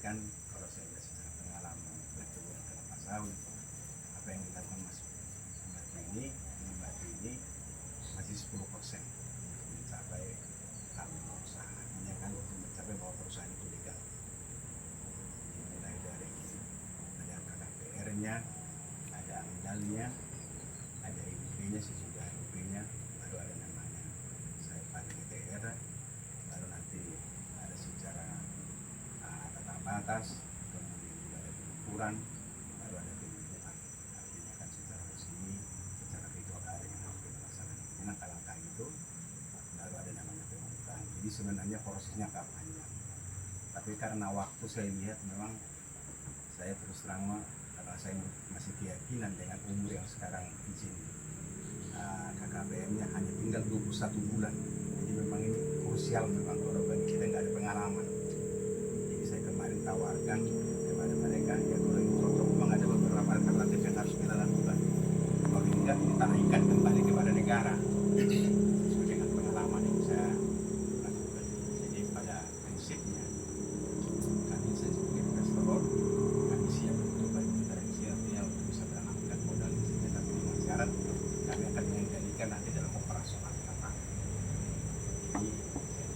kan kalau saya lihat secara pengalaman berkeluar kelapa sawit, apa yang dilakukan Mas Batu ini dengan Batu ini masih 10% untuk mencapai hal usaha. Artinya kan untuk mencapai bahwa perusahaan itu legal. Jadi mulai dari ada KKPR-nya, ada amdalnya, ada IUP-nya, sesudah IUP-nya baru ada namanya saya PAN-GTR, baru nanti ada secara tata batas, kemudian juga ada pengukuran, baru ada pengukuran. Artinya kan secara resmi, secara ritual ada yang harus kita laksanakan. Langkah-langkah itu baru ada namanya pengukuran. Jadi sebenarnya prosesnya agak panjang. Tapi karena waktu saya lihat memang saya terus terang karena saya masih keyakinan dengan umur yang sekarang izin KKBM-nya hanya tinggal 21 bulan. Jadi memang ini krusial memang kalau bagi kita nggak ada pengalaman. Jadi saya kemarin tawarkan kepada mereka, ya kalau ini cocok memang ada beberapa alternatif yang harus kita lakukan. Kalau enggak kita naikkan kembali kepada negara sesuai dengan pengalaman yang saya lakukan. Jadi pada prinsipnya kami sebagai investor kami siap untuk berinteraksi artinya untuk bisa menanamkan modal di sini, tapi dengan syarat kami akan mengendalikan nanti dalam operasional lapangan. Jadi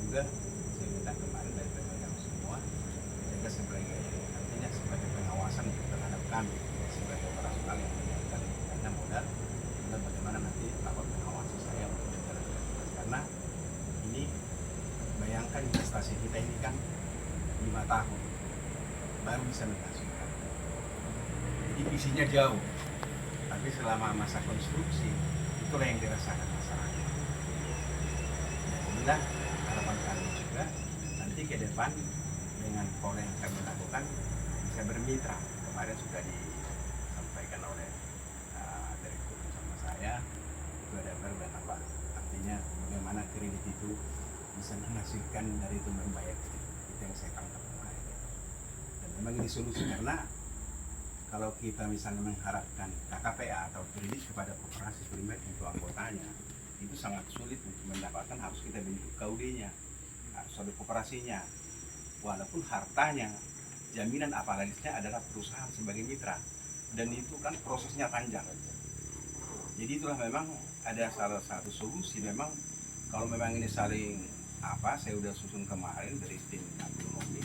saya minta kemarin dari pemegang semua mereka sebagai artinya sebagai pengawasan terhadap kami sebagai operasional yang menjalankan dana modal dan bagaimana nanti melakukan pengawasan saya untuk menjalankan tugas, karena ini bayangkan investasi kita ini kan 5 tahun baru bisa menghasilkan. Jadi visinya jauh, tapi selama masa konstruksi itulah yang dirasakan masyarakat. Alhamdulillah harapan kami juga nanti ke depan dengan pola yang kami lakukan bisa bermitra. Kemarin sudah disampaikan oleh direktur bersama saya, itu ada beberapa, artinya bagaimana kredit itu bisa menghasilkan dari itu membayar kredit. Itu yang saya tangkap kemarin. Dan memang ini solusi, karena kalau kita misalnya mengharapkan KKPA atau kredit kepada koperasi primer untuk anggotanya, itu sangat sulit untuk mendapatkan. Harus kita bentuk KUD-nya, harus ada koperasinya, walaupun hartanya, jaminan apalagi adalah perusahaan sebagai mitra, dan itu kan prosesnya panjang. Jadi itulah memang ada salah satu solusi. Memang kalau memang ini saling saya udah susun kemarin dari tim agronomi,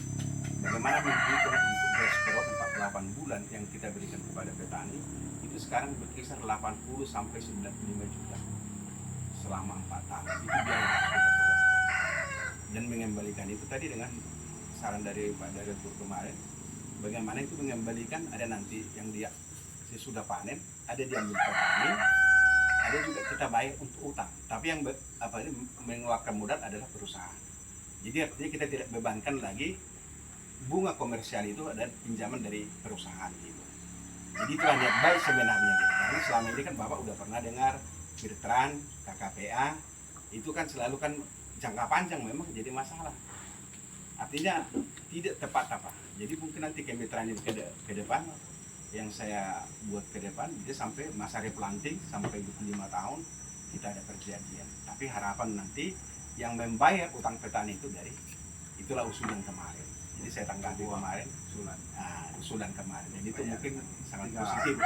bagaimana menghitung untuk dashboard 48 bulan yang kita berikan kepada petani itu sekarang berkisar 80 sampai 95 juta selama 4 tahun. Itu biaya yang kita keluarkan. Dan mengembalikan itu tadi dengan saran dari Pak Direktur kemarin, bagaimana itu mengembalikan, ada nanti yang dia sesudah panen, ada diambil petani, ada juga kita bayar untuk utang. Tapi yang mengeluarkan modal adalah perusahaan. Jadi artinya kita tidak bebankan lagi bunga komersial, itu ada pinjaman dari perusahaan gitu. Jadi itulah niat baik sebenarnya gitu. Karena selama ini kan Bapak udah pernah dengar Firtran, KKPA, itu kan selalu kan jangka panjang memang jadi masalah. Artinya tidak tepat apa. Jadi mungkin nanti kemitraan ini ke depan yang saya buat ke depan dia sampai masa replanting sampai 25 tahun kita ada perjanjian. Tapi harapan nanti yang membayar utang petani itu dari, itulah usulan kemarin. Jadi saya tanggapi kemarin usulan kemarin. Dan itu mungkin sangat positif.